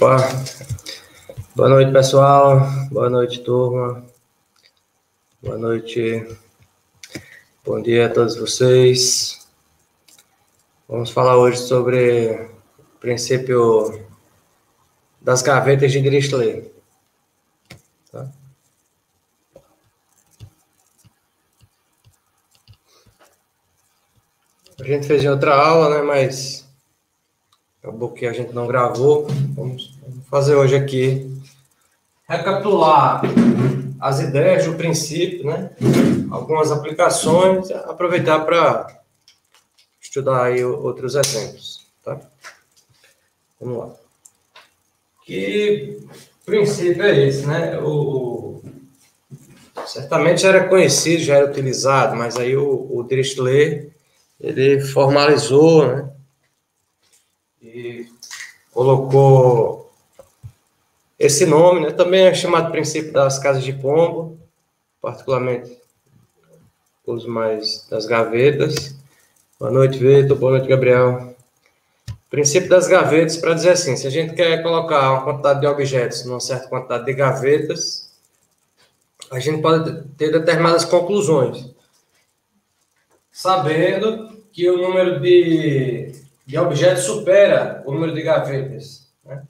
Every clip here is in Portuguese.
Opa, boa noite pessoal, boa noite turma, boa noite, bom dia a todos vocês. Vamos falar hoje sobre o princípio das gavetas de Dirichlet. Tá? A gente fez em outra aula, né, mas acabou que a gente não gravou. Vamos fazer hoje aqui, recapitular as ideias do princípio, né? Algumas aplicações, aproveitar para estudar aí outros exemplos, tá? Vamos lá. Que princípio é esse, né? Certamente já era conhecido, já era utilizado, mas aí o Dirichlet, ele formalizou, né? E colocou esse nome, né? Também é chamado princípio das casas de pombo, particularmente os mais das gavetas. Boa noite, Vitor. Boa noite, Gabriel. Princípio das gavetas, para dizer assim, se a gente quer colocar uma quantidade de objetos numa certa quantidade de gavetas, a gente pode ter determinadas conclusões, sabendo que o número de objetos supera o número de gavetas, né?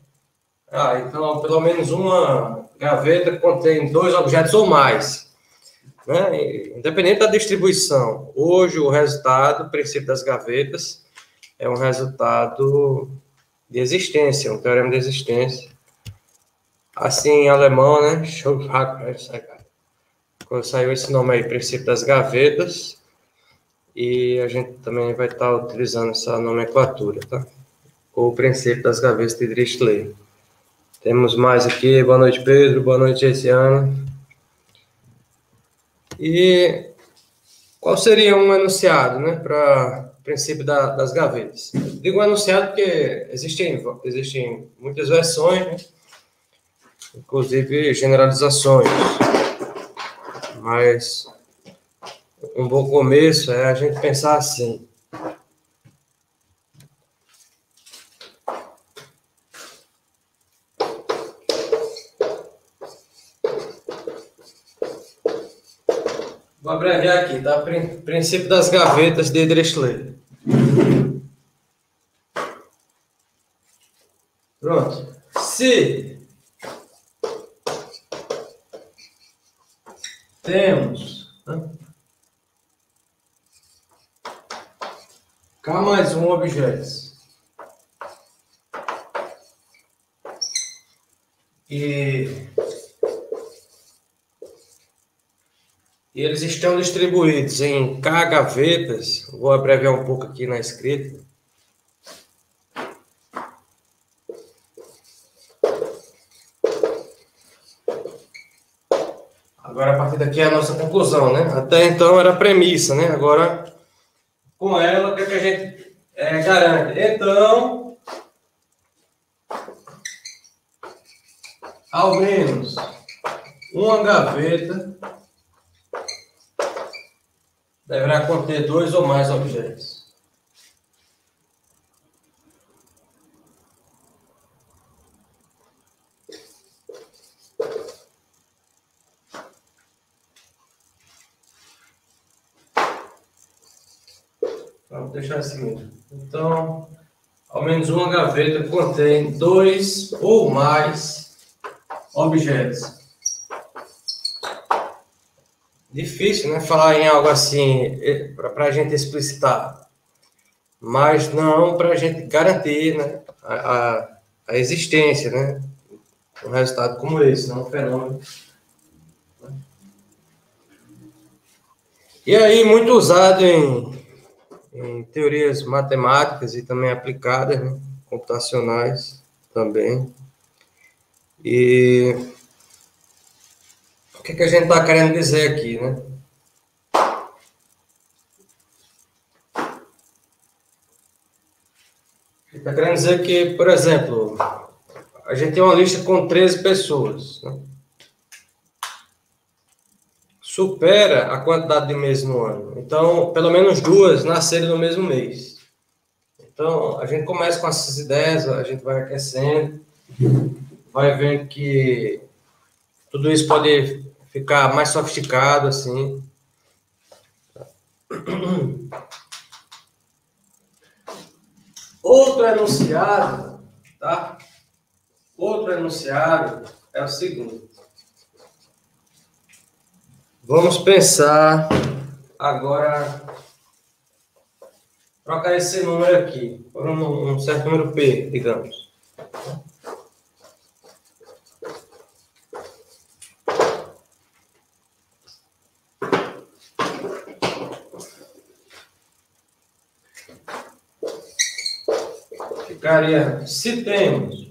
Então, pelo menos uma gaveta contém 2 objetos ou mais, né? Independente da distribuição. Hoje, o resultado, o princípio das gavetas, é um resultado de existência, um teorema de existência. Assim, em alemão, né? Quando saiu esse nome aí, princípio das gavetas, e a gente também vai estar utilizando essa nomenclatura, tá? O princípio das gavetas de Dirichlet. Temos mais aqui. Boa noite, Pedro. Boa noite, Essiana. E qual seria um enunciado, né, para o princípio das gavetas? Eu digo enunciado porque existem muitas versões, né? Inclusive generalizações, mas um bom começo é a gente pensar assim. Vou abreviar aqui, tá? Princípio das gavetas de Dirichlet. Pronto. Se temos, né, K mais 1 objetos e eles estão distribuídos em K gavetas, vou abreviar um pouco aqui na escrita. Agora, a partir daqui é a nossa conclusão, né? Até então era a premissa, né? Agora, com ela, o que, é que a gente garante? Então, ao menos uma gaveta deverá conter 2 ou mais objetos. Vamos deixar assim. Então, ao menos uma gaveta contém 2 ou mais objetos. Difícil, né? Falar em algo assim para a gente explicitar, mas não para a gente garantir, né, a existência, né? Um resultado como esse, não um fenômeno. E aí, muito usado em teorias matemáticas e também aplicadas, né? Computacionais também. E o que a gente está querendo dizer aqui, né? Está querendo dizer que, por exemplo, a gente tem uma lista com 13 pessoas, né? Supera a quantidade de meses no ano. Então, pelo menos 2 nasceram no mesmo mês. Então, a gente começa com essas ideias, a gente vai aquecendo, vai vendo que tudo isso pode ficar mais sofisticado, assim. Outro enunciado, tá? Outro enunciado é o seguinte. Vamos pensar agora, trocar esse número aqui por um certo número P, digamos. Ficaria, se temos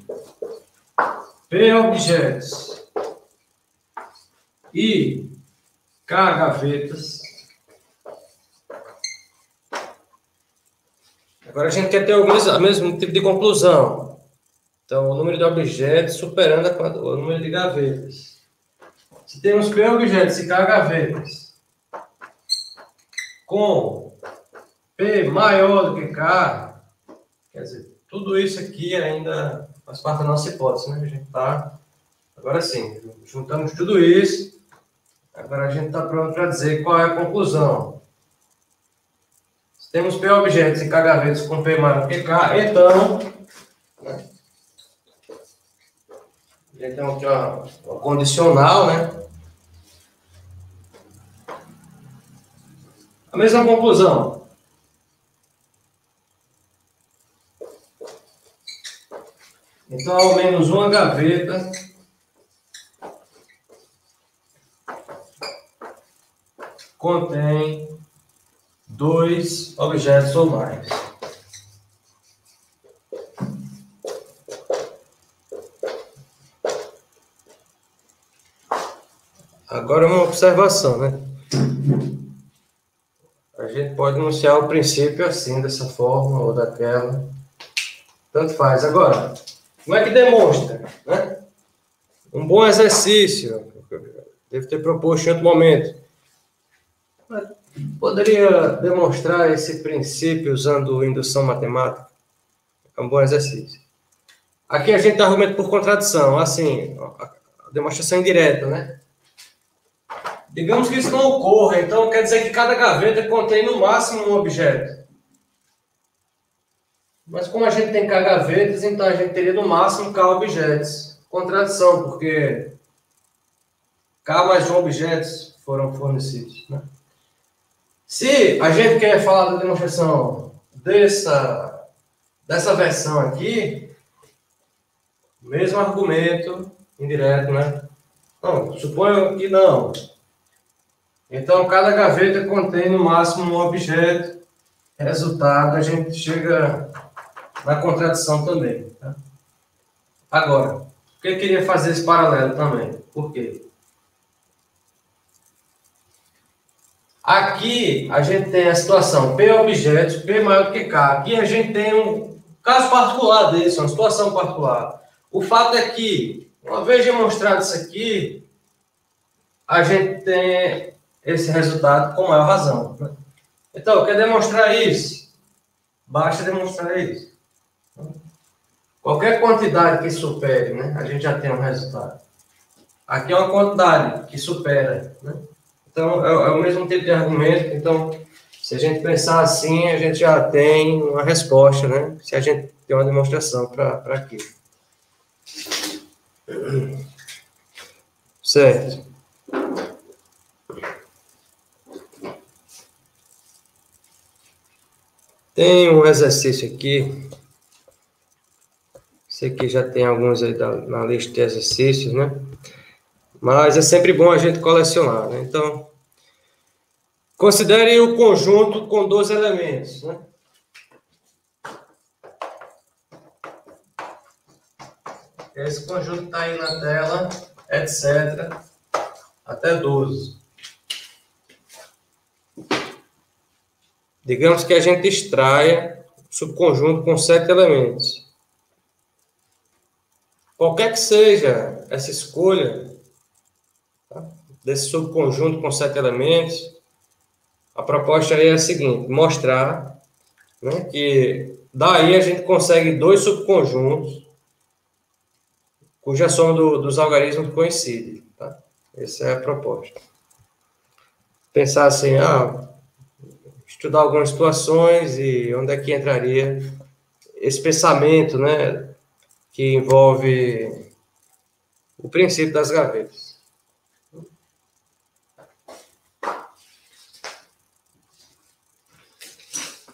P objetos e K gavetas. Agora a gente quer ter o mesmo tipo de conclusão. Então, o número de objetos superando o número de gavetas. Se temos P objetos e K gavetas com P maior do que K, quer dizer, tudo isso aqui ainda faz parte da nossa hipótese, né? A gente está, agora sim, juntamos tudo isso, agora a gente está pronto para dizer qual é a conclusão. Se temos P objetos e K gavetas com P maior do que K, então, né? A gente tem aqui uma condicional, né? A mesma conclusão. Então, ao menos uma gaveta contém 2 objetos ou mais. Agora uma observação, né? A gente pode enunciar o princípio assim, dessa forma ou daquela. Tanto faz. Agora, como é que demonstra, né? Um bom exercício. Devo ter proposto em outro momento. Poderia demonstrar esse princípio usando indução matemática? É um bom exercício. Aqui a gente argumenta por contradição, assim, a demonstração indireta, né? Digamos que isso não ocorra, então quer dizer que cada gaveta contém no máximo um objeto. Mas como a gente tem K gavetas, então a gente teria no máximo K objetos. Contradição, porque K mais 1 objetos foram fornecidos, né? Se a gente quer falar da demonstração dessa versão aqui, mesmo argumento indireto, né? Não, suponho que não. Então, cada gaveta contém no máximo um objeto. Resultado, a gente chega na contradição também. Tá? Agora, por que eu queria fazer esse paralelo também? Por quê? Aqui a gente tem a situação P objetos, P maior do que K. Aqui a gente tem um caso particular desse, uma situação particular. O fato é que, uma vez demonstrado isso aqui, a gente tem esse resultado com maior razão. Né? Então, quer demonstrar isso? Basta demonstrar isso. Qualquer quantidade que supere, né, a gente já tem um resultado. Aqui é uma quantidade que supera, né? Então, é o mesmo tipo de argumento. Então, se a gente pensar assim, a gente já tem uma resposta, né? Se a gente tem uma demonstração para aquilo. Certo. Tem um exercício aqui. Sei que já tem alguns aí na lista de exercícios, né? Mas é sempre bom a gente colecionar, né? Então, considere o conjunto com 2 elementos, né? Esse conjunto está aí na tela, etc. Até 12. Digamos que a gente extraia um subconjunto com 7 elementos. Qualquer que seja essa escolha, tá, desse subconjunto com 7 elementos, a proposta aí é a seguinte: mostrar, né, que daí a gente consegue 2 subconjuntos cuja soma dos algarismos coincide. Tá? Essa é a proposta. Pensar assim, estudar algumas situações e onde é que entraria esse pensamento, né, que envolve o princípio das gavetas.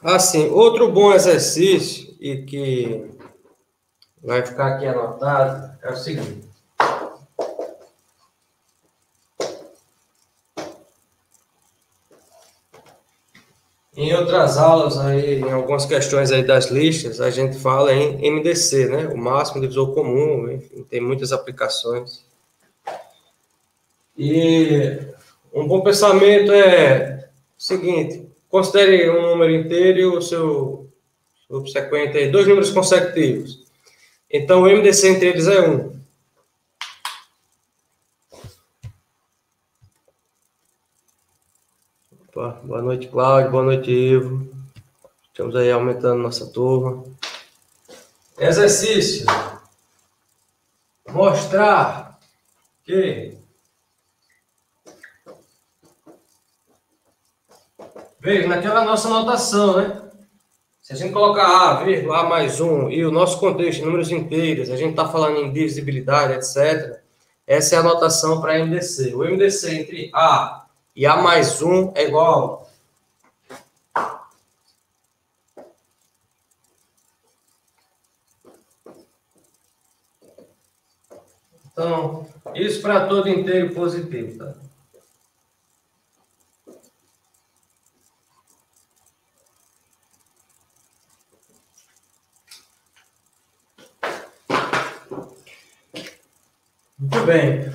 Assim, outro bom exercício, e que vai ficar aqui anotado, é o seguinte. Em outras aulas, aí, em algumas questões aí das listas, a gente fala em MDC, né? O máximo divisor comum, enfim, tem muitas aplicações. E um bom pensamento é o seguinte: considere um número inteiro e o seu subsequente aí, dois números consecutivos. Então, o MDC entre eles é 1. Opa, boa noite, Cláudio. Boa noite, Ivo. Estamos aí aumentando nossa turma. Exercício. Mostrar que... Veja, naquela nossa anotação, né? Se a gente colocar A, vírgula, A mais 1 e o nosso contexto, números inteiros, a gente está falando em divisibilidade, etc. Essa é a anotação para MDC. O MDC entre A e A mais 1 é igual. Então, isso para todo inteiro positivo, tá? Muito bem.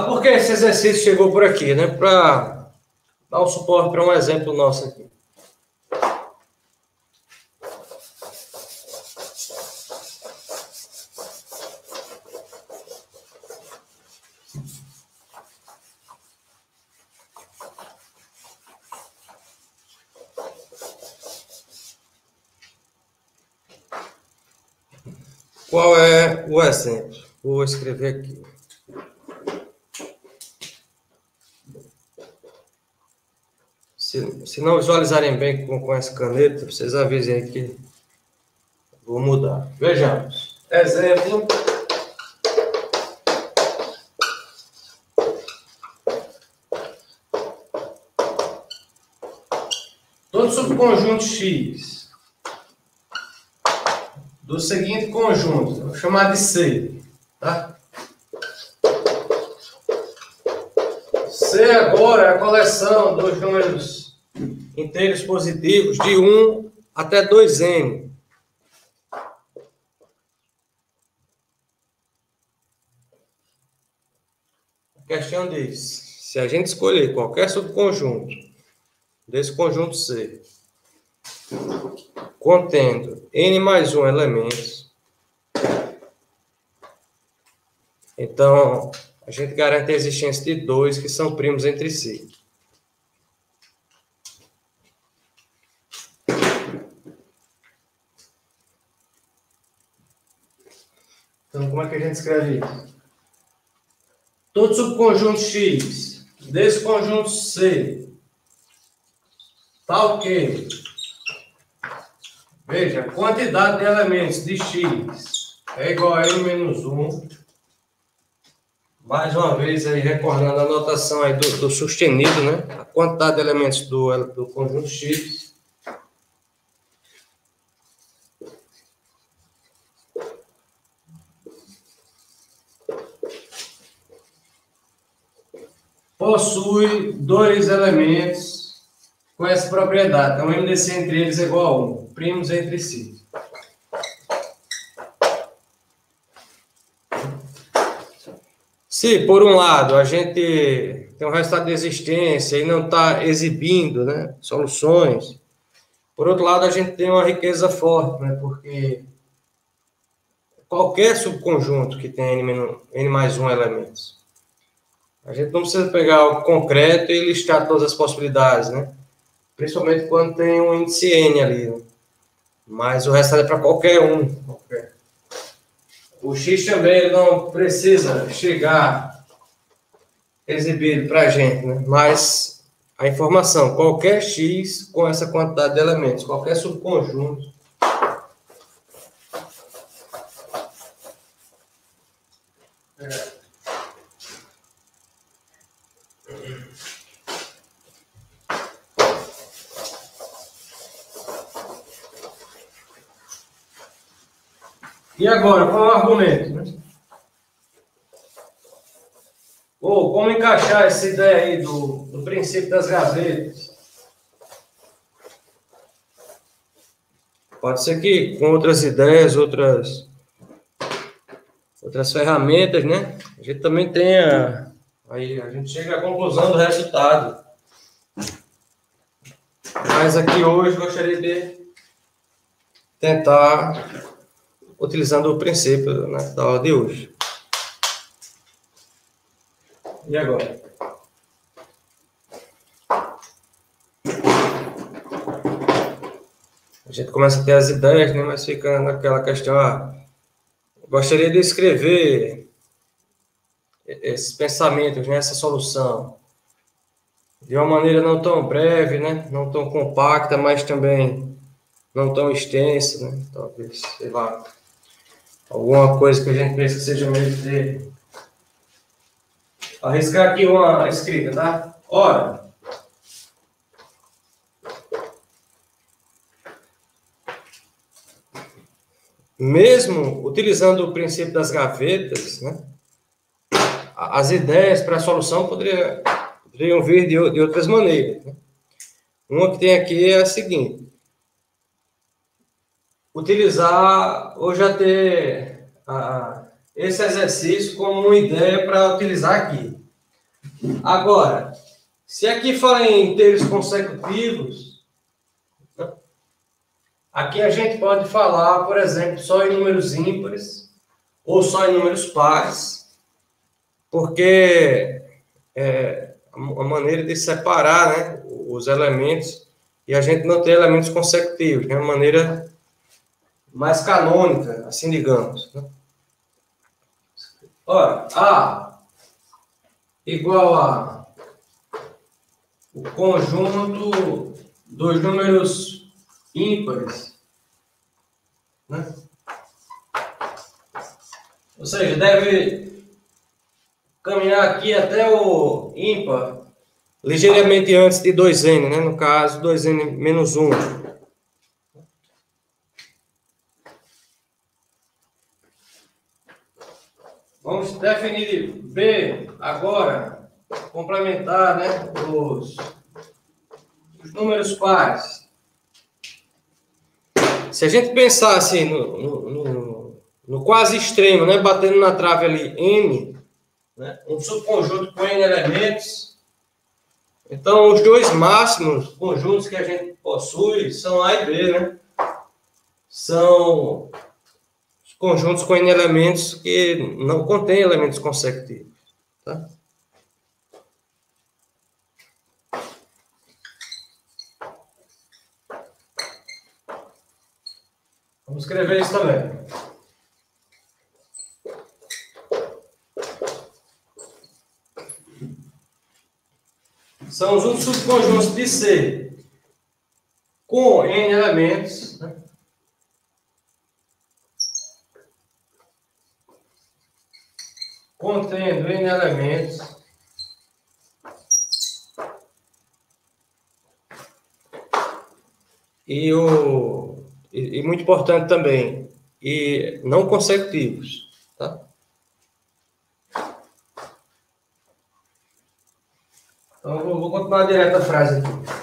Por que esse exercício chegou por aqui, né? Para dar um suporte para um exemplo nosso aqui. Qual é o exemplo? Vou escrever aqui. Se não visualizarem bem com essa caneta, vocês avisem aí que vou mudar. Vejamos. Exemplo. Todo subconjunto X do seguinte conjunto, vou chamar de C, tá? C agora é a coleção dos números inteiros positivos de 1 até 2n. A questão diz, se a gente escolher qualquer subconjunto desse conjunto C, contendo n mais 1 elementos, então a gente garante a existência de 2 que são primos entre si. Então, como é que a gente escreve isso? Todo subconjunto X desse conjunto C, tal que, veja, a quantidade de elementos de X é igual a n menos 1. Mais uma vez, aí, recordando a notação aí do sustenido, né? A quantidade de elementos do conjunto X. Possui 2 elementos com essa propriedade. Então, o MDC entre eles é igual a 1. Primos entre si. Se, por um lado, a gente tem um resultado de existência e não está exibindo, né, soluções, por outro lado, a gente tem uma riqueza forte, né, porque qualquer subconjunto que tem n mais 1 elementos, a gente não precisa pegar algo concreto e listar todas as possibilidades, né? Principalmente quando tem um índice n ali, né? Mas o restante é para qualquer um. o X também ele não precisa chegar exibido para a gente, né? Mas a informação, qualquer X com essa quantidade de elementos, qualquer subconjunto, E agora, qual é o argumento? Né? Ou como encaixar essa ideia aí do princípio das gavetas? Pode ser que com outras ideias, outras ferramentas, né? A gente também tenha... Aí a gente chega à conclusão do resultado. Mas aqui hoje gostaria de tentar... utilizando o princípio, né, da aula de hoje. E agora? A gente começa a ter as ideias, né, mas fica naquela questão, gostaria de escrever esses pensamentos, né, essa solução, de uma maneira não tão breve, né, não tão compacta, mas também não tão extensa, né, talvez, sei lá, alguma coisa que a gente pense que seja meio de arriscar aqui uma escrita, tá? Ora, mesmo utilizando o princípio das gavetas, né, as ideias para a solução poderiam vir de outras maneiras. Né? Uma que tem aqui é a seguinte: utilizar ou já ter esse exercício como uma ideia para utilizar aqui. Agora, se aqui fala em inteiros consecutivos, né, aqui a gente pode falar, por exemplo, só em números ímpares ou só em números pares, porque é a maneira de separar, né, os elementos e a gente não ter elementos consecutivos, é uma maneira mais canônica, assim digamos. Né? Ora, A igual a o conjunto dos números ímpares, né? Ou seja, deve caminhar aqui até o ímpar ligeiramente antes de 2n, né? No caso, 2n menos 1. Vamos definir B agora, complementar, né, os números pares. Se a gente pensar assim no quase extremo, né, batendo na trave ali n, né, um subconjunto com n elementos, então os dois máximos conjuntos que a gente possui são A e B, né? São conjuntos com n elementos que não contêm elementos consecutivos. Tá? Vamos escrever isso também. São os subconjuntos de C com n elementos, né? Contendo n elementos e muito importante também, e não consecutivos, tá? Então, eu vou continuar direto a frase aqui.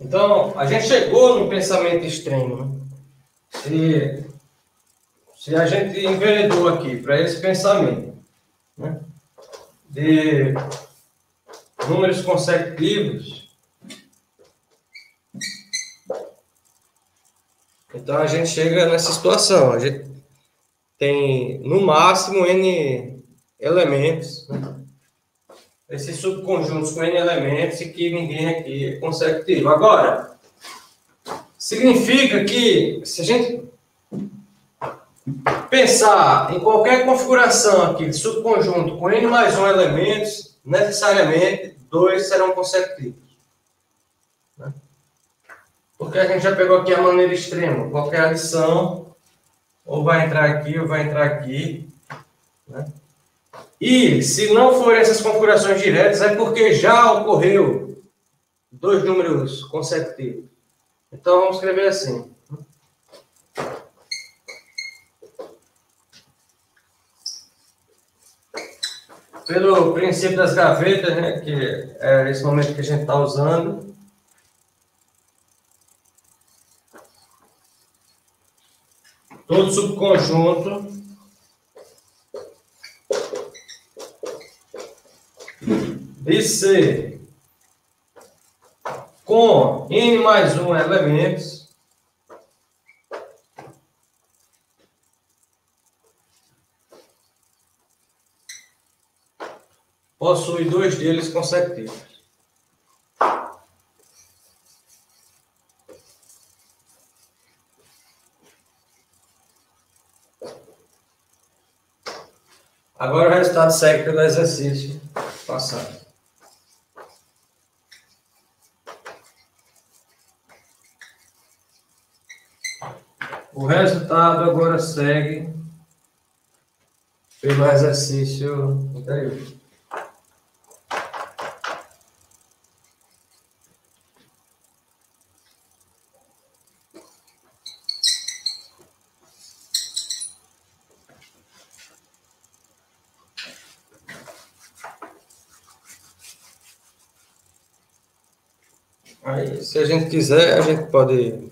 Então, a gente chegou no pensamento extremo. Né? Se a gente enveredou aqui para esse pensamento, né, de números consecutivos, então a gente chega nessa situação. A gente tem, no máximo, n elementos, né, esses subconjuntos com N elementos e que ninguém aqui é consecutivo. Agora, significa que, se a gente pensar em qualquer configuração aqui de subconjunto com N mais 1 elementos, necessariamente 2 serão consecutivos. Né? Porque a gente já pegou aqui a maneira extrema. Qualquer adição, ou vai entrar aqui, ou vai entrar aqui. Né? E, se não forem essas configurações diretas, é porque já ocorreu 2 números consecutivos. Então, vamos escrever assim. Pelo princípio das gavetas, né, que é esse momento que a gente está usando. Todo subconjunto de C com N mais 1 elementos possui 2 deles consecutivos. Agora o resultado segue pelo exercício passado. O resultado agora segue pelo exercício anterior. Aí, se a gente quiser, a gente pode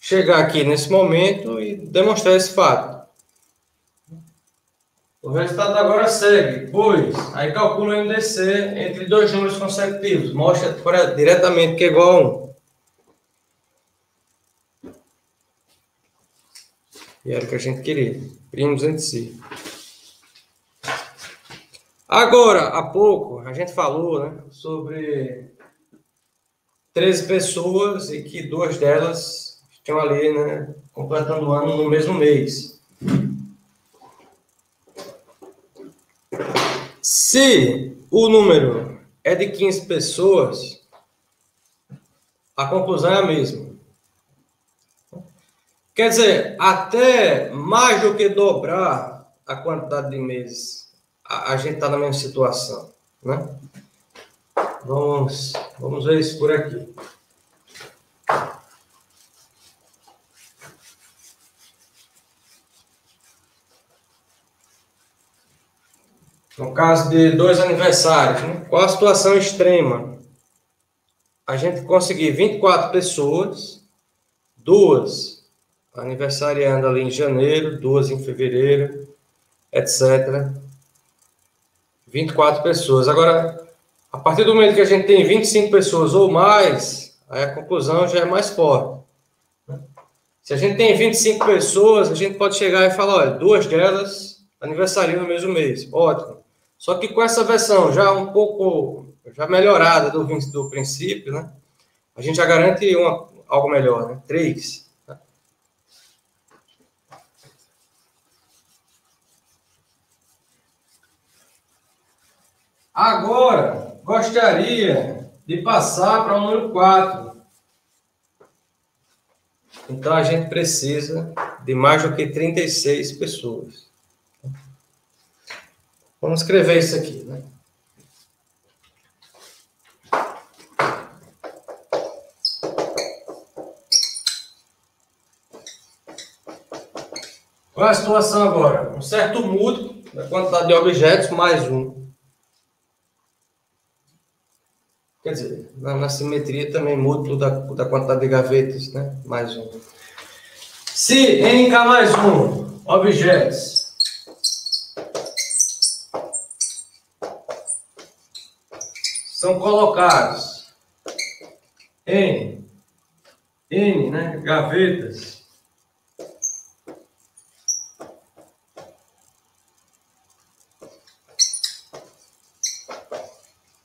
chegar aqui nesse momento e demonstrar esse fato. O resultado agora segue, pois, aí calcula o MDC entre 2 números consecutivos. Mostra diretamente que é igual a 1. E era o que a gente queria. Primos entre si. Agora, há pouco, a gente falou, né, sobre 13 pessoas e que 2 delas estão ali, né, completando o ano no mesmo mês. Se o número é de 15 pessoas, a conclusão é a mesma. Quer dizer, até mais do que dobrar a quantidade de meses, a gente está na mesma situação, né? Vamos ver isso por aqui. No caso de 2 aniversários, né? Qual a situação extrema? A gente conseguir 24 pessoas, 2 aniversariando ali em janeiro, 2 em fevereiro, etc. 24 pessoas. Agora, a partir do momento que a gente tem 25 pessoas ou mais, aí a conclusão já é mais forte. Se a gente tem 25 pessoas, a gente pode chegar e falar, olha, 2 delas aniversariam no mesmo mês. Ótimo. Só que com essa versão já um pouco já melhorada do princípio, né? A gente já garante algo melhor, né? 3. Agora, gostaria de passar para o número 4. Então, a gente precisa de mais do que 36 pessoas. Vamos escrever isso aqui, né? Qual é a situação agora? Um certo múltiplo da quantidade de objetos mais 1. Quer dizer, na simetria também múltiplo da quantidade de gavetas, né? Mais 1. Se em K mais 1 objetos são colocados em N, né, gavetas,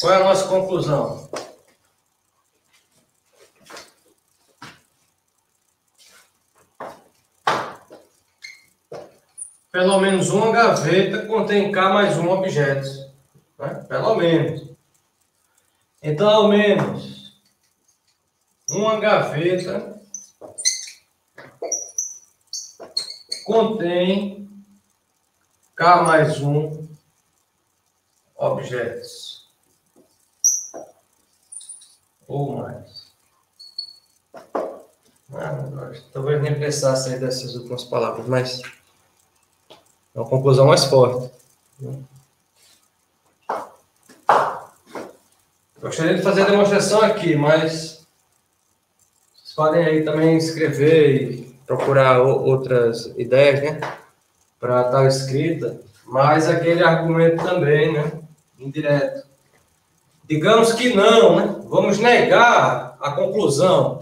Qual é a nossa conclusão? Pelo menos uma gaveta contém K mais um objeto. Né? Pelo menos. Então, ao menos uma gaveta contém K mais um objetos. Ou mais. Talvez nem precisasse sair dessas últimas palavras, mas é uma conclusão mais forte. Gostaria de fazer a demonstração aqui, mas vocês podem aí também escrever e procurar outras ideias, né? Para tal escrita, mas aquele argumento também, né? Indireto. Digamos que não, né? Vamos negar a conclusão.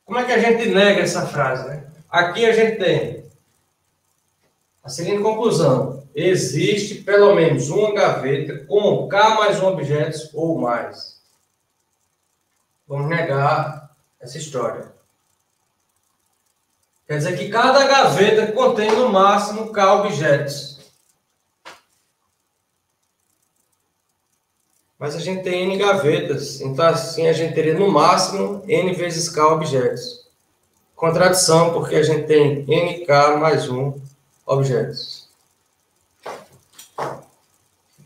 Como é que a gente nega essa frase, né? Aqui a gente tem a seguinte conclusão: existe pelo menos uma gaveta com K mais um objetos ou mais. Vamos negar essa história. Quer dizer que cada gaveta contém no máximo K objetos. Mas a gente tem N gavetas, então assim a gente teria no máximo N vezes K objetos. Contradição, porque a gente tem NK mais um objetos.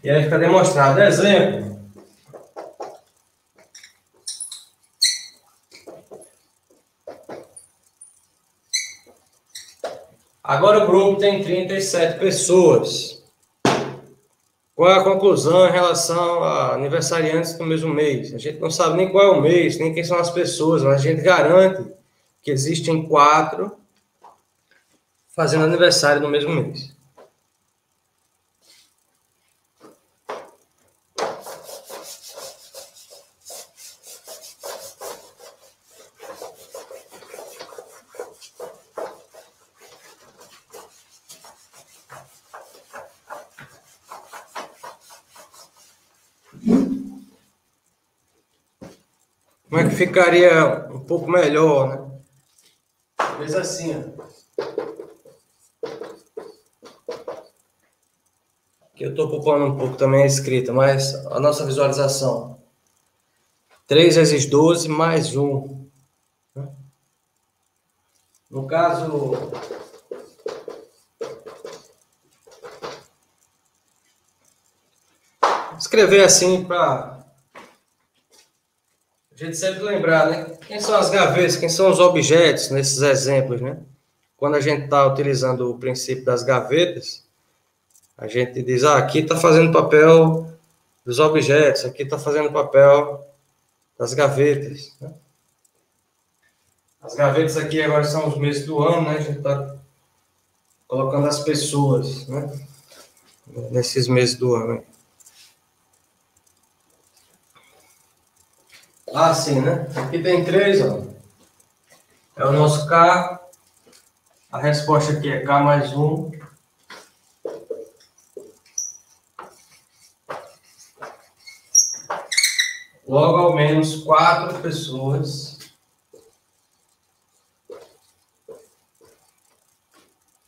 E aí fica demonstrado. Exemplo. Agora o grupo tem 37 pessoas. Qual é a conclusão em relação a aniversariantes do mesmo mês? A gente não sabe nem qual é o mês, nem quem são as pessoas, mas a gente garante que existem 4 fazendo aniversário no mesmo mês. Como é que ficaria um pouco melhor, né? Talvez assim, ó. Aqui eu estou ocupando um pouco também a escrita, mas a nossa visualização. 3 vezes 12 mais 1. No caso, escrever assim para a gente sempre lembrar, né? Quem são as gavetas, quem são os objetos nesses exemplos, né? Quando a gente está utilizando o princípio das gavetas, a gente diz, aqui está fazendo papel dos objetos, aqui está fazendo papel das gavetas, né? As gavetas aqui agora são os meses do ano, né? A gente está colocando as pessoas, né? Nesses meses do ano. Sim, né? Aqui tem 3, ó. É o nosso K. A resposta aqui é K mais 1. Logo, ao menos 4 pessoas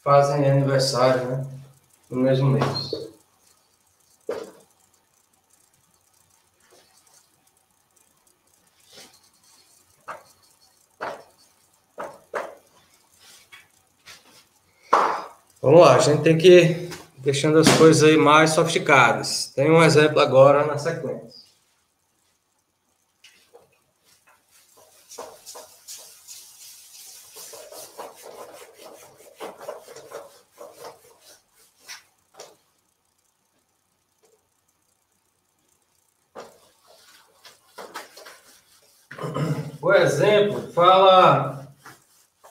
fazem aniversário, né? No mesmo mês. Vamos lá, a gente tem que ir deixando as coisas aí mais sofisticadas. Tem um exemplo agora na sequência. O exemplo fala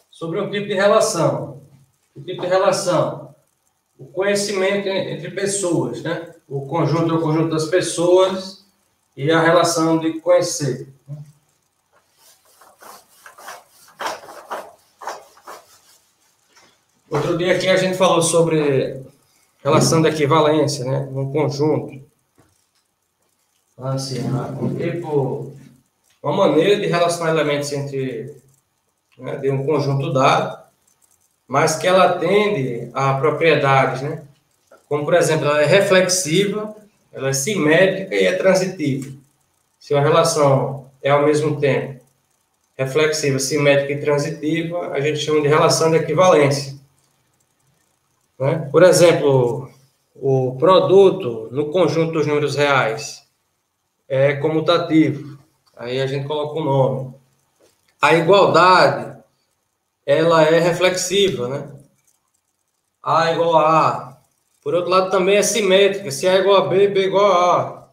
sobre um tipo de relação. O tipo de relação, o conhecimento entre pessoas, né? O conjunto é o conjunto das pessoas e a relação de conhecer. Outro dia aqui a gente falou sobre relação de equivalência, né? Num conjunto. Assim, uma maneira de relacionar elementos entre, né, de um conjunto dado, mas que ela atende a propriedades, né? Como, por exemplo, ela é reflexiva, ela é simétrica e é transitiva. Se uma relação é, ao mesmo tempo, reflexiva, simétrica e transitiva, a gente chama de relação de equivalência. Né? Por exemplo, o produto no conjunto dos números reais é comutativo. Aí a gente coloca o nome. A igualdade, ela é reflexiva, né? A igual a A. Por outro lado, também é simétrica. Se A igual a B, B igual a A.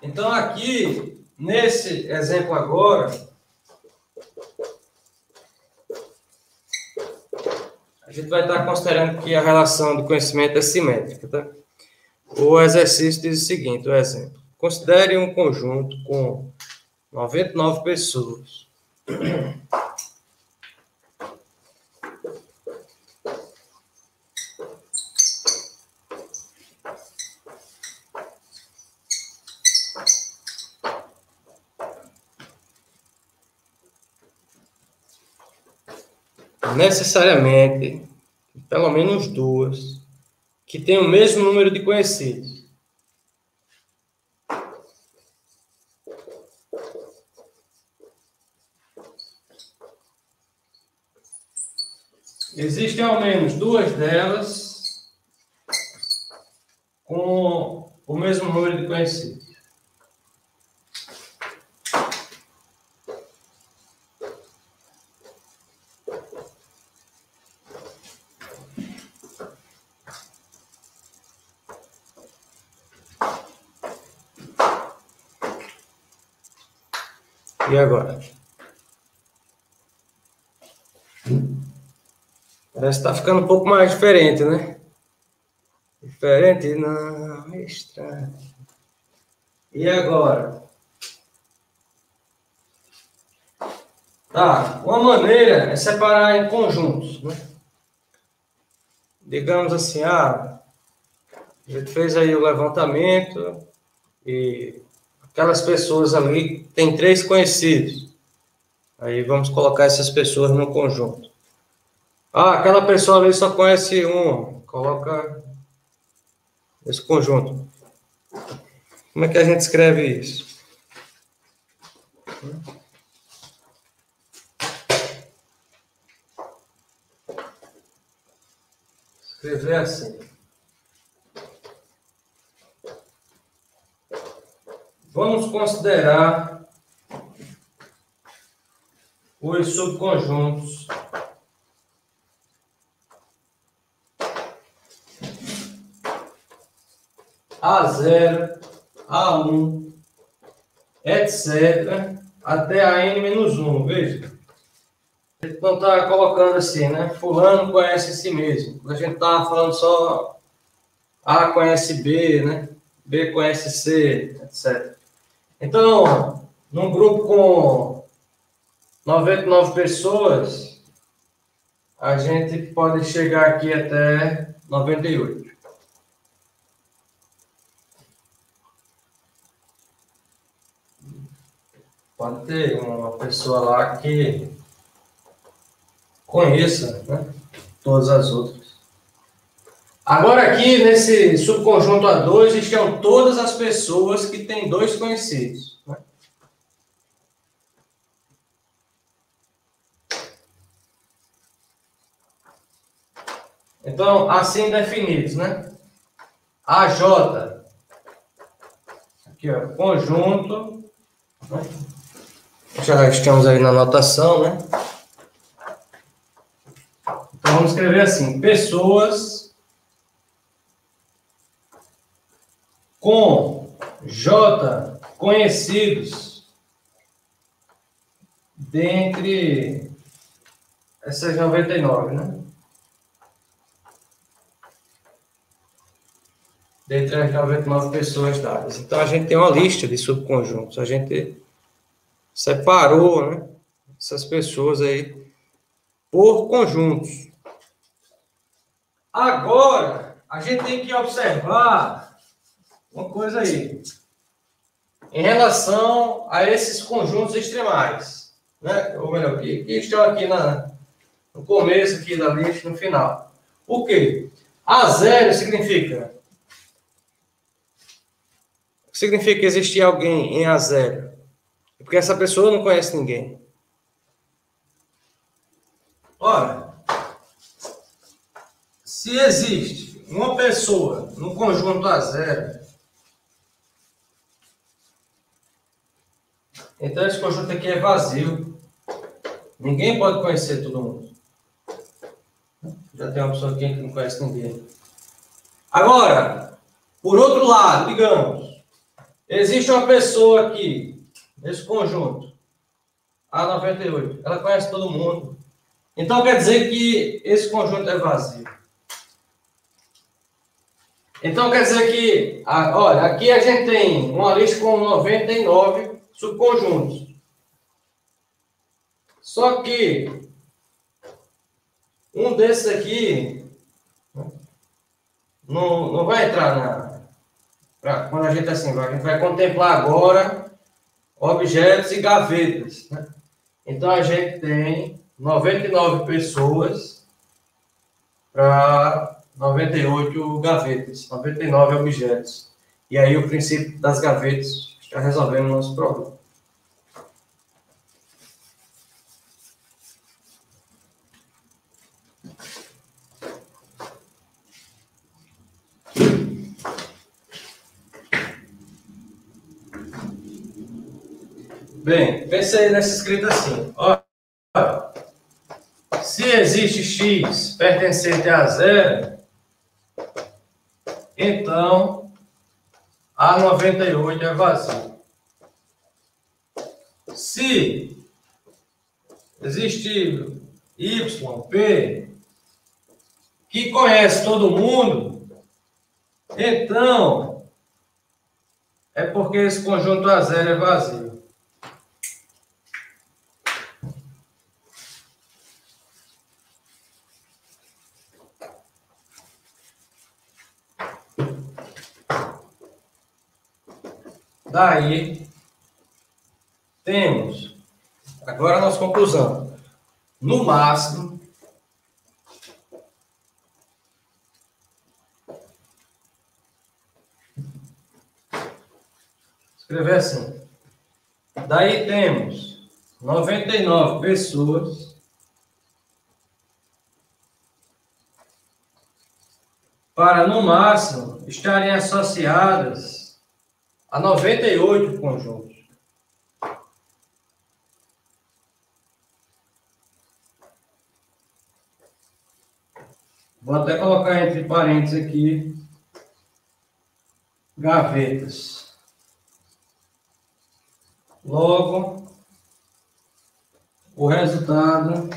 Então, aqui, nesse exemplo agora, a gente vai estar considerando que a relação de conhecimento é simétrica, tá? O exercício diz o seguinte, o exemplo. Considere um conjunto com 99 pessoas. Necessariamente, pelo menos duas, que têm o mesmo número de conhecidos. Existem ao menos duas delas com o mesmo número de conhecidos. E agora? Parece que está ficando um pouco mais diferente, né? Diferente não, é estranho. E agora? Tá, uma maneira é separar em conjuntos, né? Digamos assim, a gente fez aí o levantamento e aquelas pessoas ali têm 3 conhecidos. Aí vamos colocar essas pessoas no conjunto. Aquela pessoa ali só conhece um. Coloca esse conjunto. Como é que a gente escreve isso? Escrever assim. Vamos considerar os subconjuntos A0, A1, etc., até a N-1, veja. A gente não está colocando assim, né? Fulano conhece si mesmo. A gente está falando só A conhece B, né? B conhece C, etc. Então, num grupo com 99 pessoas, a gente pode chegar aqui até 98. Pode ter uma pessoa lá que conheça, né, todas as outras. Agora aqui, nesse subconjunto A2, estão todas as pessoas que têm 2 conhecidos. Né? Então, assim definidos, né? AJ, aqui ó, conjunto, né? Já estamos aí na anotação, né? Então, vamos escrever assim, pessoas com J conhecidos dentre essas 99, né? Dentre as 99 pessoas dadas. Então, a gente tem uma lista de subconjuntos. A gente separou, né, essas pessoas aí por conjuntos. Agora, a gente tem que observar uma coisa aí, em relação a esses conjuntos extremais, né? Ou melhor, que estão aqui no começo aqui da lista, no final. O quê? A0 significa... O que significa existir alguém em A0? Porque essa pessoa não conhece ninguém. Ora, se existe uma pessoa no conjunto A0, então esse conjunto aqui é vazio. Ninguém pode conhecer todo mundo. Já tem uma pessoa aqui que não conhece ninguém. Agora, por outro lado, digamos, existe uma pessoa aqui, nesse conjunto, A98. Ela conhece todo mundo. Então quer dizer que esse conjunto é vazio. Então quer dizer que, olha, aqui a gente tem uma lista com 99 subconjuntos. Só que um desses aqui não vai entrar quando a gente a gente vai contemplar agora objetos e gavetas, né? Então a gente tem 99 pessoas para 98 gavetas, 99 objetos. E aí o princípio das gavetas está resolvendo o nosso problema. Bem, pensei nessa escrita assim. Olha, se existe x pertencente a 0, então A98 é vazio. Se existe y, p, que conhece todo mundo, então é porque esse conjunto A0 é vazio. Daí, temos, agora a nossa conclusão, no máximo, escrever assim, daí temos 99 pessoas para, no máximo, estarem associadas a 98 conjuntos. Vou até colocar entre parênteses aqui, gavetas. Logo, o resultado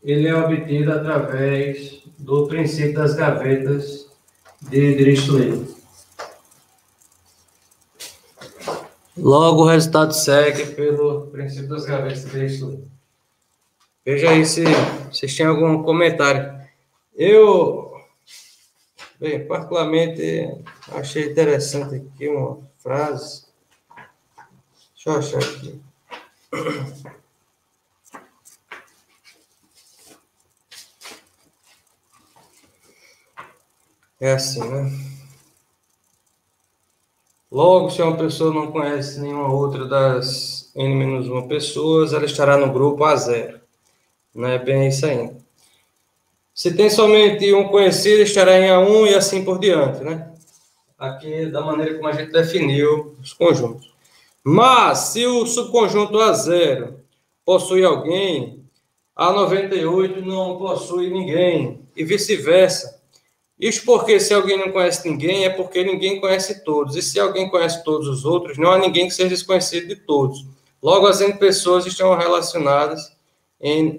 ele é obtido através do princípio das gavetas de Dirichlet. Logo, o resultado segue pelo princípio das gavetas de Dirichlet. Veja aí se vocês têm algum comentário. Bem, particularmente, achei interessante aqui uma frase. Deixa eu achar aqui. É assim, né? Logo, se uma pessoa não conhece nenhuma outra das n-1 pessoas, ela estará no grupo A0. Não é bem isso ainda. Se tem somente um conhecido, estará em A1 e assim por diante, né? Aqui, da maneira como a gente definiu os conjuntos. Mas, se o subconjunto A0 possui alguém, A98 não possui ninguém, e vice-versa. Isso porque se alguém não conhece ninguém, é porque ninguém conhece todos. E se alguém conhece todos os outros, não há ninguém que seja desconhecido de todos. Logo, as n pessoas estão relacionadas,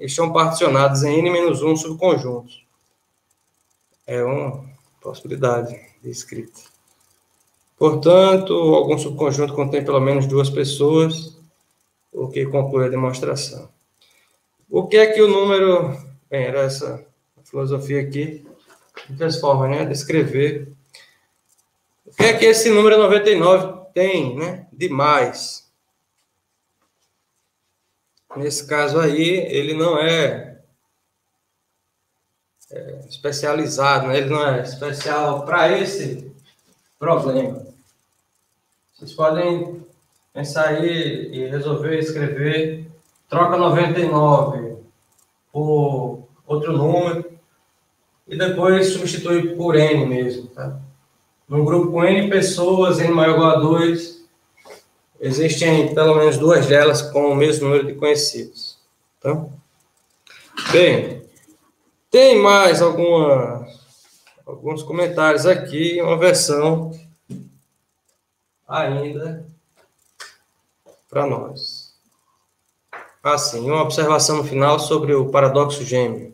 estão particionadas em n-1 subconjuntos. É uma possibilidade de escrita. Portanto, algum subconjunto contém pelo menos duas pessoas, o que conclui a demonstração. O que é que o número... Bem, era essa filosofia aqui, muitas formas, né, de escrever. O que é que esse número 99 tem, né, de mais? Nesse caso aí, ele não é especializado, né? Ele não é especial para esse problema. Vocês podem pensar aí e resolver escrever, troca 99 por outro número e depois substitui por N mesmo, tá? Num grupo com N pessoas, N maior ou igual a 2, existem pelo menos duas delas com o mesmo número de conhecidos. Tá? Bem, tem mais alguns comentários aqui, uma versão ainda para nós. Assim, uma observação no final sobre o paradoxo gêmeo.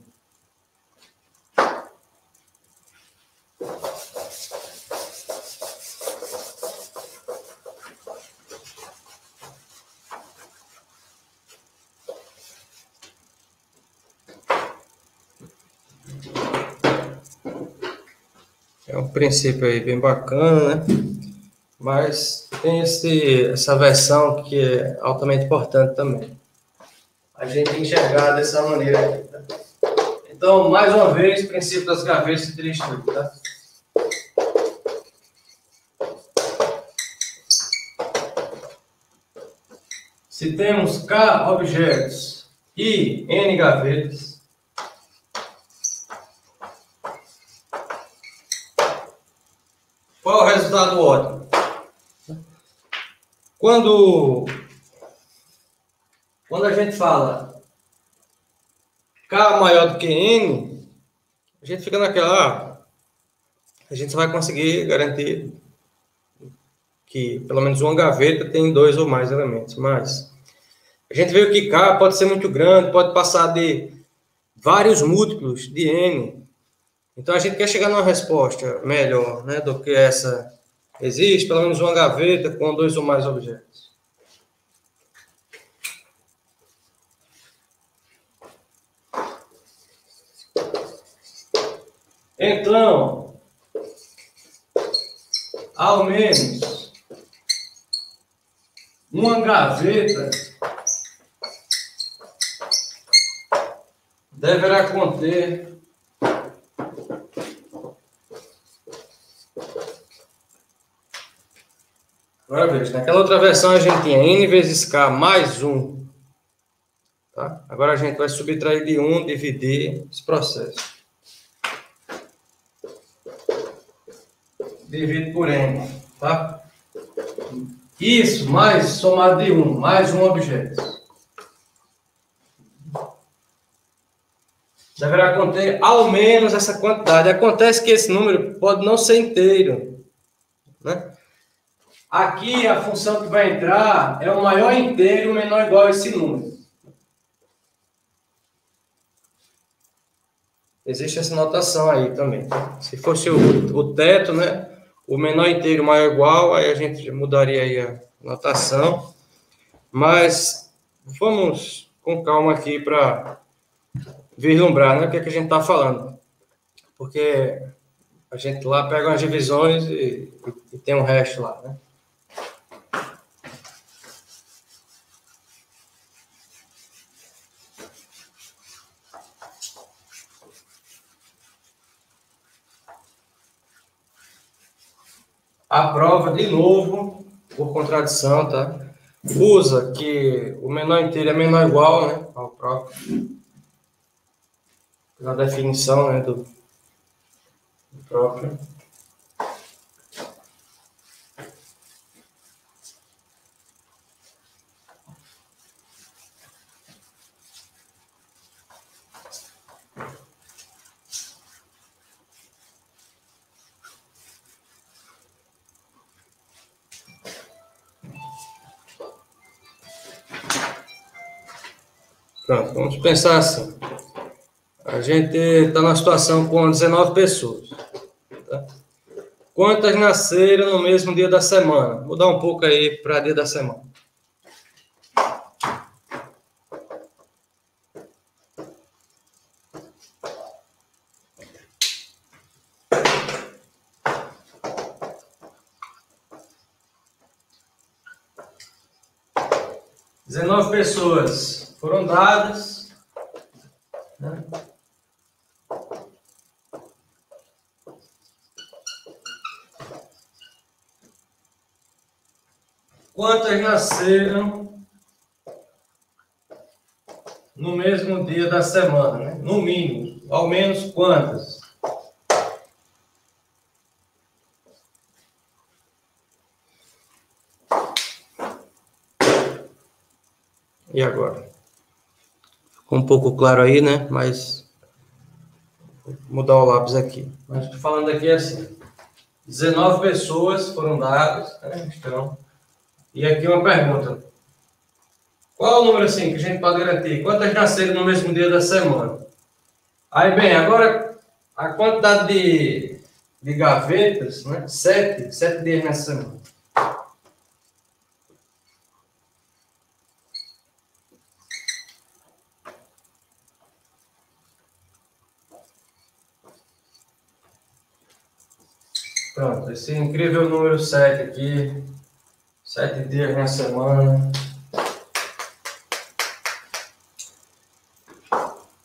É um princípio aí bem bacana, né? Mas tem essa versão que é altamente importante também. A gente enxergar dessa maneira aqui, tá? Então, mais uma vez, princípio das gavetas de Dirichlet, tá? Se temos K objetos e N gavetas, qual é o resultado ótimo? Quando a gente fala K maior do que N, a gente fica naquela, a gente só vai conseguir garantir que pelo menos uma gaveta tem 2 ou mais elementos, mas a gente viu que K pode ser muito grande, pode passar de vários múltiplos de N. Então a gente quer chegar numa resposta melhor, né, do que essa. Existe pelo menos uma gaveta com 2 ou mais objetos. Então, ao menos uma gaveta deverá conter agora veja, naquela outra versão a gente tinha N vezes K mais 1. Tá? Agora a gente vai subtrair de 1, dividir esse processo. Divide por N, tá? Isso mais somado de 1, mais um objeto. Deverá conter ao menos essa quantidade. Acontece que esse número pode não ser inteiro, né? Aqui a função que vai entrar é o maior inteiro menor ou igual a esse número. Existe essa notação aí também. Se fosse o teto, né? O menor inteiro maior ou igual, aí a gente mudaria aí a notação. Mas vamos com calma aqui para vislumbrar, né, o que é que a gente está falando. Porque a gente lá pega umas divisões e tem um resto lá, né? A prova, de novo, por contradição, tá? Usa que o menor inteiro é menor ou igual, né, ao próprio. Na definição, né, do próprio. Pronto, vamos pensar assim. A gente está numa situação com 19 pessoas. Tá? Quantas nasceram no mesmo dia da semana? Vou mudar um pouco aí para dia da semana. 19 pessoas foram dadas, né? Quantas nasceram no mesmo dia da semana, né? No mínimo, ao menos quantas? E agora? Ficou um pouco claro aí, né? Mas vou mudar o lápis aqui. Mas estou falando aqui assim: 19 pessoas foram dadas, né? Então, e aqui uma pergunta: qual é o número assim que a gente pode garantir? Quantas nasceram no mesmo dia da semana? Aí, bem, agora a quantidade de gavetas, né? 7 dias na semana. Pronto, esse incrível número 7 aqui, 7 dias na semana.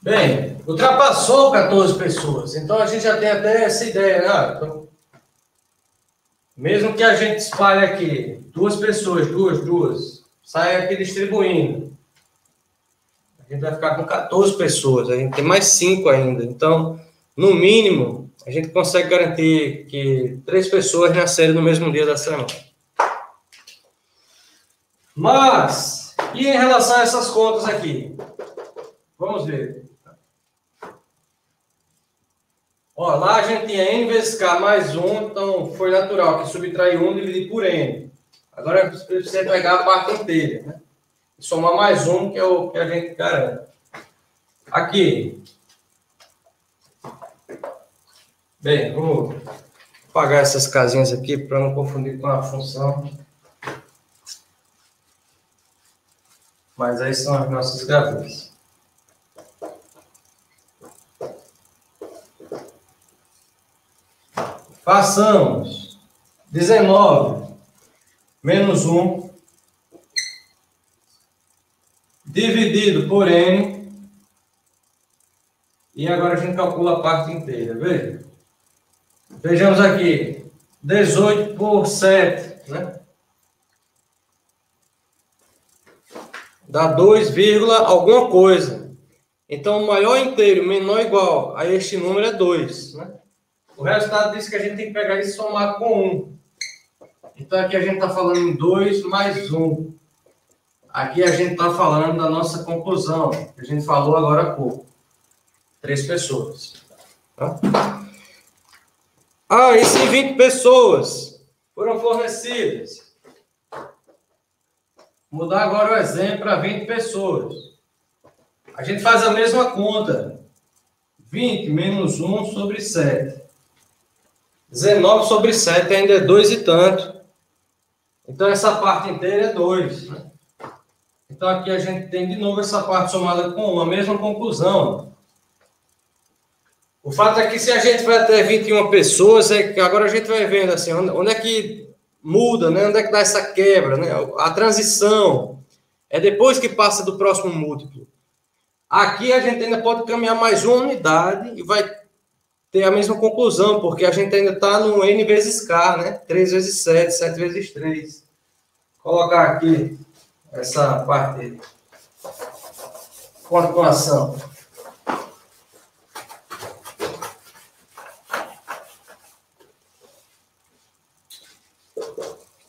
Bem, ultrapassou 14 pessoas, então a gente já tem até essa ideia, né? Então, mesmo que a gente espalhe aqui, 2 pessoas, duas, sai aqui distribuindo. A gente vai ficar com 14 pessoas, a gente tem mais 5 ainda, então, no mínimo, a gente consegue garantir que 3 pessoas nasceram no mesmo dia da semana. Mas, e em relação a essas contas aqui? Vamos ver. Ó, lá a gente tinha n vezes k mais 1, então foi natural que subtrair 1 dividido por n. Agora precisa pegar a parte inteira, né? E somar mais 1, que é o que a gente garante. Aqui. Bem, vamos apagar essas casinhas aqui para não confundir com a função. Mas aí são as nossas gavetas. Façamos 19 menos 1 dividido por n. E agora a gente calcula a parte inteira. Veja. Vejamos aqui. 18 por 7, né? Dá 2, alguma coisa. Então, o maior inteiro menor ou igual a este número é 2, né? O resultado disso que a gente tem que pegar e somar com 1. Então, aqui a gente está falando em 2 mais 1. Aqui a gente está falando da nossa conclusão, que a gente falou agora há pouco. 3 pessoas. Tá? E se 20 pessoas foram fornecidas? Vou mudar agora o exemplo para 20 pessoas. A gente faz a mesma conta. 20 menos 1 sobre 7. 19 sobre 7 ainda é 2 e tanto. Então, essa parte inteira é 2. Né? Então, aqui a gente tem de novo essa parte somada com 1, a mesma conclusão. O fato é que se a gente vai até 21 pessoas, é que agora a gente vai vendo assim, onde é que muda, né? Onde é que dá essa quebra, né? A transição é depois que passa do próximo múltiplo. Aqui a gente ainda pode caminhar mais uma unidade e vai ter a mesma conclusão, porque a gente ainda está no n vezes k, né? 3 vezes 7, 7 vezes 3. Vou colocar aqui essa parte com a equação.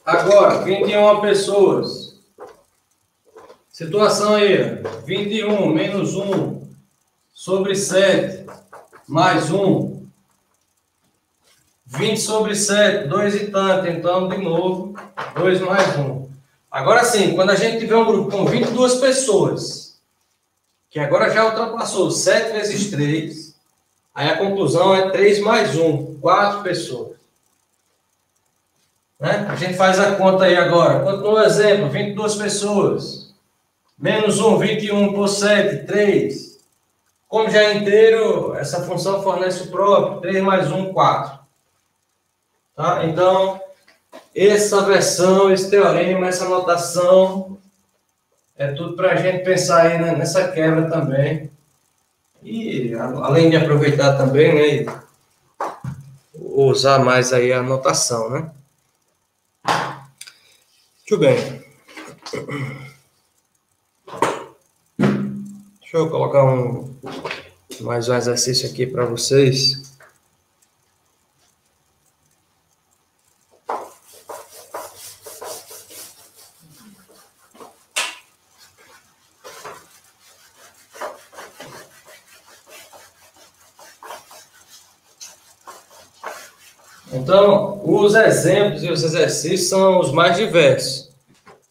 Agora, 21 pessoas. Situação aí, 21 menos 1 sobre 7 mais 1. 20 sobre 7, 2 e tanto. Então, de novo, 2 mais 1. Agora sim, quando a gente tiver um grupo com 22 pessoas, que agora já ultrapassou 7 vezes 3, aí a conclusão é 3 mais 1, 4 pessoas. Né? A gente faz a conta aí agora. Continua o exemplo, 22 pessoas. Menos 1, 21 por 7, 3. Como já é inteiro, essa função fornece o próprio. 3 mais 1, 4. Tá? Então, essa versão, esse teorema, essa notação é tudo para a gente pensar aí, né, nessa quebra também. E além de aproveitar também, né, e usar mais aí a anotação, né? Muito bem. Deixa eu colocar mais um exercício aqui para vocês. Então, os exemplos e os exercícios são os mais diversos.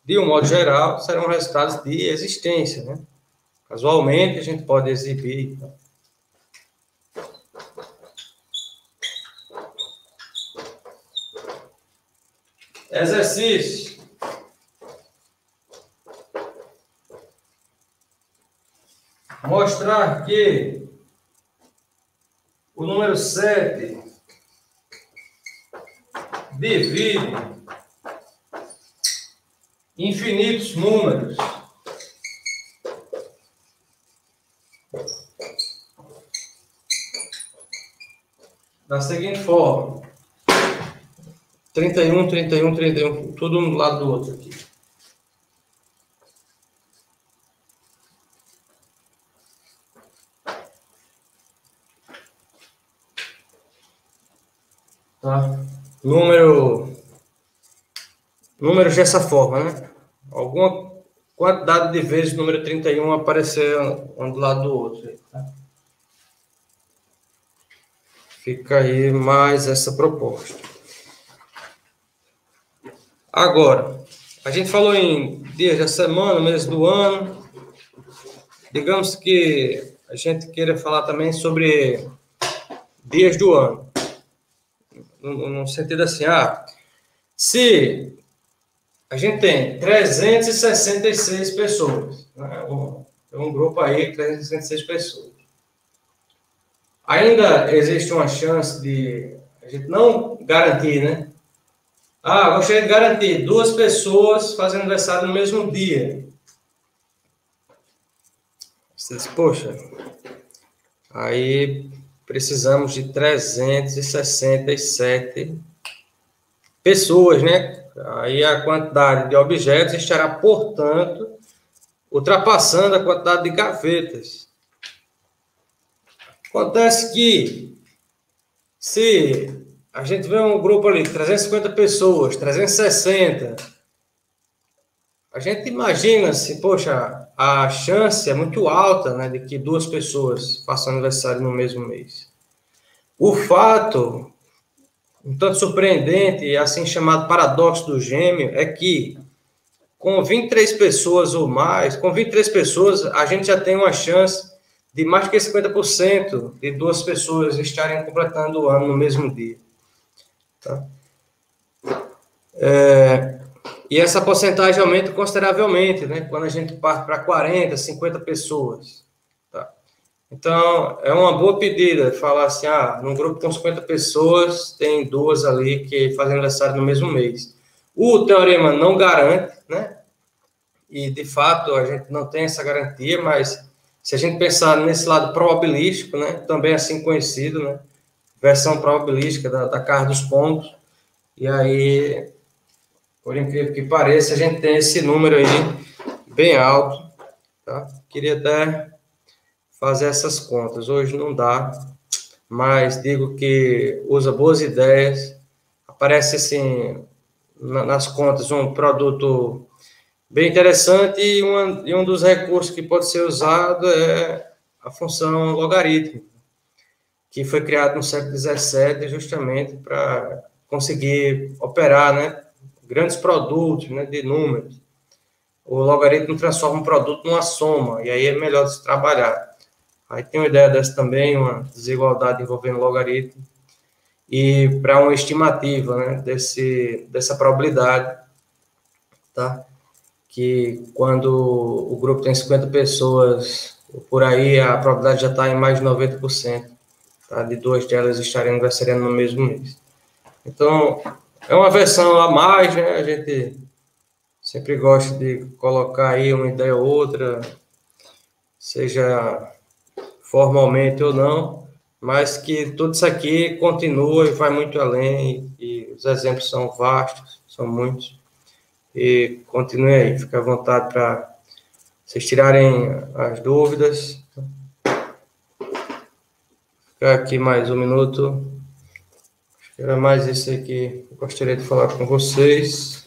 De um modo geral, serão resultados de existência, né? Casualmente, a gente pode exibir. Exercício. Mostrar que o número 7 divide infinitos números da seguinte forma: 31, 31, 31, tudo um do lado do outro aqui. Tá? Números dessa forma, né? Alguma quantidade de vezes o número 31 aparecer um do lado do outro. Tá? Fica aí mais essa proposta. Agora, a gente falou em dias da semana, meses do ano. Digamos que a gente queira falar também sobre dias do ano. No sentido assim, se a gente tem 366 pessoas, né? Um grupo aí, 366 pessoas. Ainda existe uma chance de a gente não garantir, né? Gostaria de garantir 2 pessoas fazendo aniversário no mesmo dia. Você diz, poxa, aí precisamos de 367 pessoas, né? Aí a quantidade de objetos estará, portanto, ultrapassando a quantidade de gavetas. Acontece que, se a gente vê um grupo ali, 350 pessoas, 360, a gente imagina se, poxa, a chance é muito alta, né, de que 2 pessoas façam aniversário no mesmo mês. O fato, um tanto surpreendente e assim chamado paradoxo do gêmeo, é que com 23 pessoas ou mais, com 23 pessoas, a gente já tem uma chance de mais que 50% de 2 pessoas estarem completando o ano no mesmo dia. Tá? E essa porcentagem aumenta consideravelmente, né? Quando a gente parte para 40, 50 pessoas. Tá? Então, é uma boa pedida falar assim, num grupo com 50 pessoas, tem 2 ali que fazem aniversário no mesmo mês. O teorema não garante, né? E, de fato, a gente não tem essa garantia, mas se a gente pensar nesse lado probabilístico, né? Também assim conhecido, né? Versão probabilística da casa dos pontos, e aí, por incrível que pareça, a gente tem esse número aí bem alto, tá? Queria até fazer essas contas. Hoje não dá, mas digo que usa boas ideias. Aparece assim nas contas um produto bem interessante e um dos recursos que pode ser usado é a função logarítmica, que foi criado no século XVII justamente para conseguir operar, né, grandes produtos, né, de números. O logaritmo transforma um produto numa soma, e aí é melhor de se trabalhar. Aí tem uma ideia dessa também, uma desigualdade envolvendo logaritmo, e para uma estimativa, né, dessa probabilidade, tá? Que quando o grupo tem 50 pessoas, por aí a probabilidade já está em mais de 90%, tá? De 2 delas estarem aniversariando no mesmo mês. Então, é uma versão a mais, né? A gente Sempre gosto de colocar aí uma ideia ou outra, seja formalmente ou não, mas que tudo isso aqui continua e vai muito além, e os exemplos são vastos, são muitos, e continue aí, fique à vontade para vocês tirarem as dúvidas. Ficar aqui mais um minuto. Era mais isso aí que eu gostaria de falar com vocês.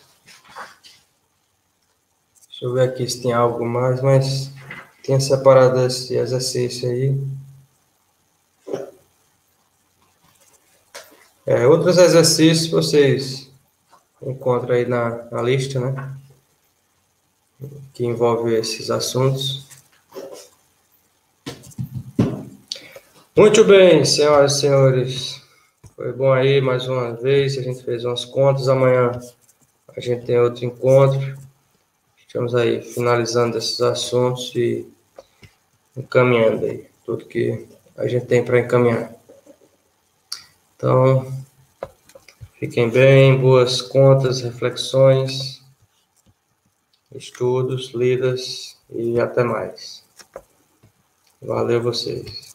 Deixa eu ver aqui se tem algo mais, mas tinha separado esse exercício aí. Outros exercícios vocês encontram aí na lista, né? Que envolve esses assuntos. Muito bem, senhoras e senhores. Foi bom aí mais uma vez. A gente fez umas contas. Amanhã a gente tem outro encontro. Estamos aí finalizando esses assuntos e encaminhando aí tudo que a gente tem para encaminhar. Então, fiquem bem, boas contas, reflexões, estudos, lidas e até mais. Valeu vocês.